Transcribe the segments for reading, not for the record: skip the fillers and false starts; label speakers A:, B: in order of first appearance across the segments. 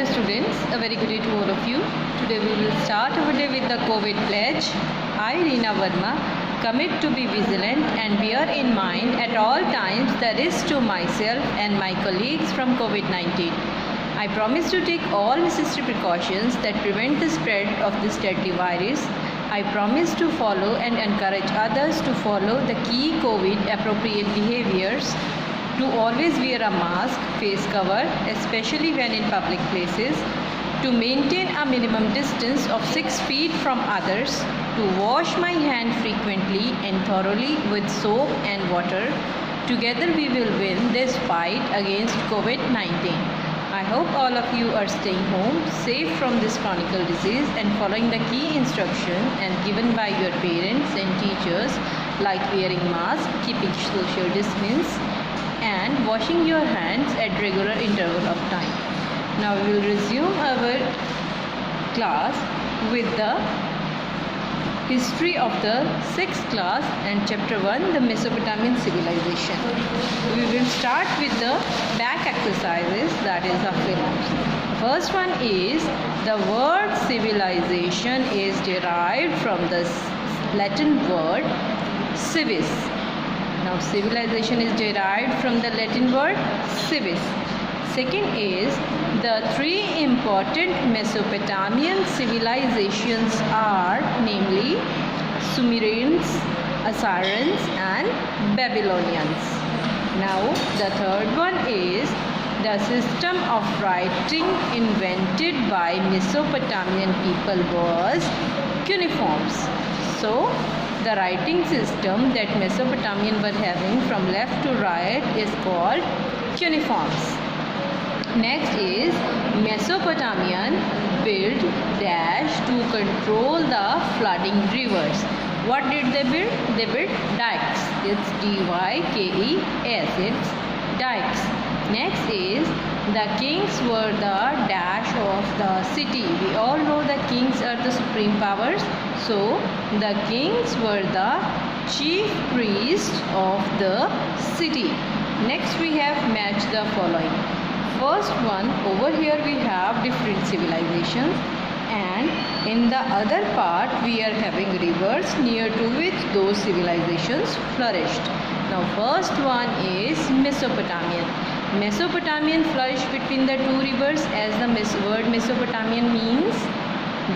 A: dear students, a very good day to all of you. Today we will start our day with the COVID pledge. I, Reena Verma, commit to be vigilant and bear in mind at all times the risk to myself and my colleagues from COVID-19. I promise to take all necessary precautions that prevent the spread of this deadly virus. I promise to follow and encourage others to follow the key COVID appropriate behaviors, to always wear a mask, face cover, especially when in public places, to maintain a minimum distance of 6 feet from others, to wash my hand frequently and thoroughly with soap and water. Together we will win this fight against COVID-19. I hope all of you are staying home, safe from this chronic disease and following the key instructions and given by your parents and teachers, like wearing mask, keeping social distance, and washing your hands at regular interval of time. Now we will resume our class with the history of the 6th class and chapter 1, the Mesopotamian civilization. We will start with the back exercises, that is the films. First one is the word civilization is derived from the Latin word civis. Now civilization is derived from the Latin word civis. Second is the 3 important Mesopotamian civilizations are namely Sumerians, Assyrians and Babylonians. Now the third one is the system of writing invented by Mesopotamian people was cuneiforms. So the writing system that Mesopotamian were having from left to right is called cuneiforms. Next is Mesopotamian built dash to control the flooding rivers. What did they build? They built dikes. It's D-Y-K-E-S. It's dikes. Next is the kings were the dash of the city. We all know the kings are the supreme powers. So the kings were the chief priests of the city. Next we have match the following. First one, over here we have different civilizations, and in the other part we are having rivers near to which those civilizations flourished. Now first one is Mesopotamian. Mesopotamian flourished between the 2 rivers, as the word Mesopotamian means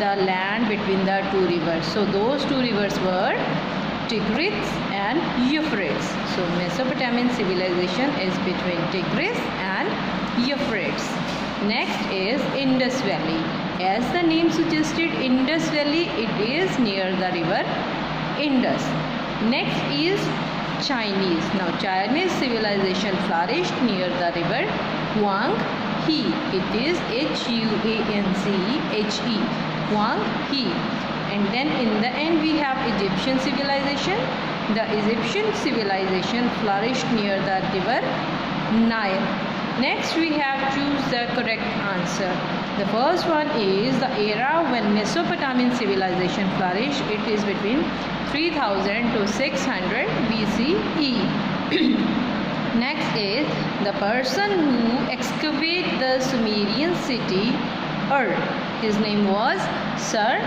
A: the land between the 2 rivers. So those 2 rivers were Tigris and Euphrates. So Mesopotamian civilization is between Tigris and Euphrates. Next is Indus Valley. As the name suggested, Indus Valley, it is near the river Indus. Next is Chinese. Now Chinese civilization flourished near the river Huang He. It is Huanche. Huang He. And then in the end we have Egyptian civilization. The Egyptian civilization flourished near the river Nile. Next we have choose the correct answer. The first one is the era when Mesopotamian civilization flourished. It is between 3000 to 600 BCE. Next is the person who excavated the Sumerian city Ur. His name was Sir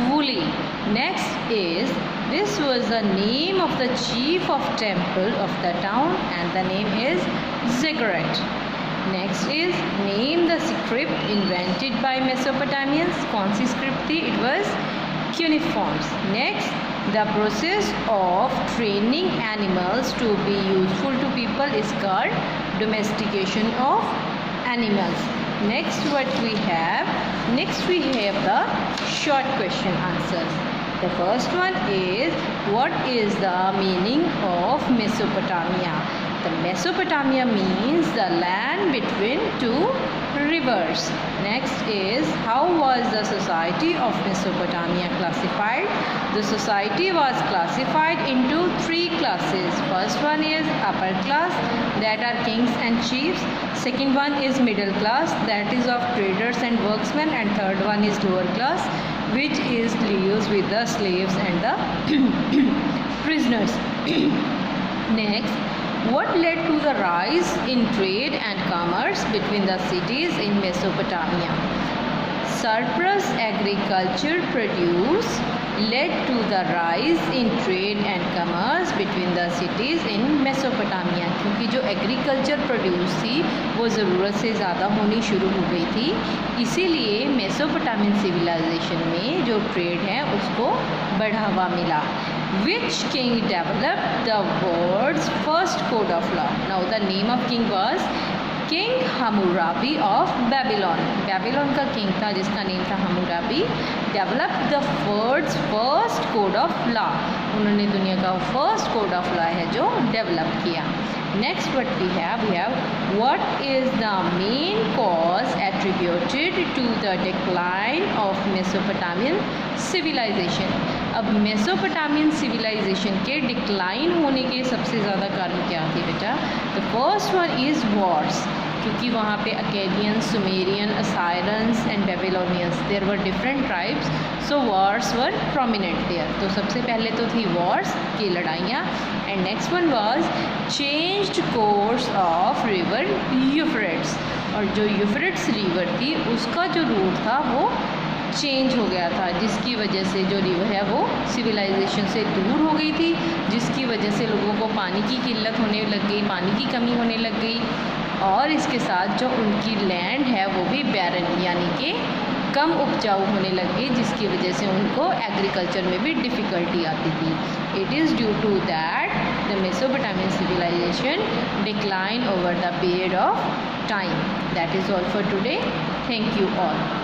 A: Woolley. Next is, this was the name of the chief of temple of the town and the name is Ziggurat. Next is name the script invented by Mesopotamians. कौन सी script थी? It was cuneiforms. Next, the process of training animals to be useful to people is called domestication of animals. Next what we have? Next we have the short question answers. The first one is, what is the meaning of Mesopotamia? The Mesopotamia means the land between 2 rivers. Next is, how was the society of Mesopotamia classified? The society was classified into 3 classes. First one is upper class, that are kings and chiefs. Second one is middle class, that is of traders and workmen. And third one is lower class, which is deals with the slaves and the prisoners. Next, What led to the rise in trade and commerce between the cities in Mesopotamia? Surplus agriculture produce led to the rise in trade and commerce between the cities in Mesopotamia, क्योंकि जो agriculture produce थी वो ज़रूरत से ज़्यादा होनी शुरू हो गई थी, इसीलिए मेसोपोटामियन सिविलाइजेशन में जो ट्रेड है उसको बढ़ावा मिला. Which king developed the world's first code of law? Now the name of king was king Hammurabi of Babylon. Babylon का किंग था जिसका नेम था Hammurabi. Develop the world's first code of law. उन्होंने दुनिया का फर्स्ट कोड ऑफ लॉ है जो develop किया. Next what we have what is the main cause attributed to the decline of Mesopotamian civilization. अब मेसोपोटामियन सिविलाइजेशन के decline होने के सबसे ज़्यादा कारण क्या थे बेटा? The first one is wars, क्योंकि वहाँ पे Akkadians, Sumerian, Assyrians and Babylonians, there were different tribes, so wars were prominent there. तो सबसे पहले तो थी वॉर्स की लड़ाइयाँ. And next one was changed course of river Euphrates. और जो यूफ्रेट्स रिवर थी उसका जो रूट था वो चेंज हो गया था, जिसकी वजह से जो रिवर है वो सिविलाइजेशन से दूर हो गई थी, जिसकी वजह से लोगों को पानी की किल्लत होने लग गई, पानी की कमी होने लग गई. और इसके साथ जो उनकी लैंड है वो भी बैरन यानी कि कम उपजाऊ होने लग गई, जिसकी वजह से उनको एग्रीकल्चर में भी डिफ़िकल्टी आती थी. It is due to that the Mesopotamian civilization decline over the period of time. That is all for today. Thank you all.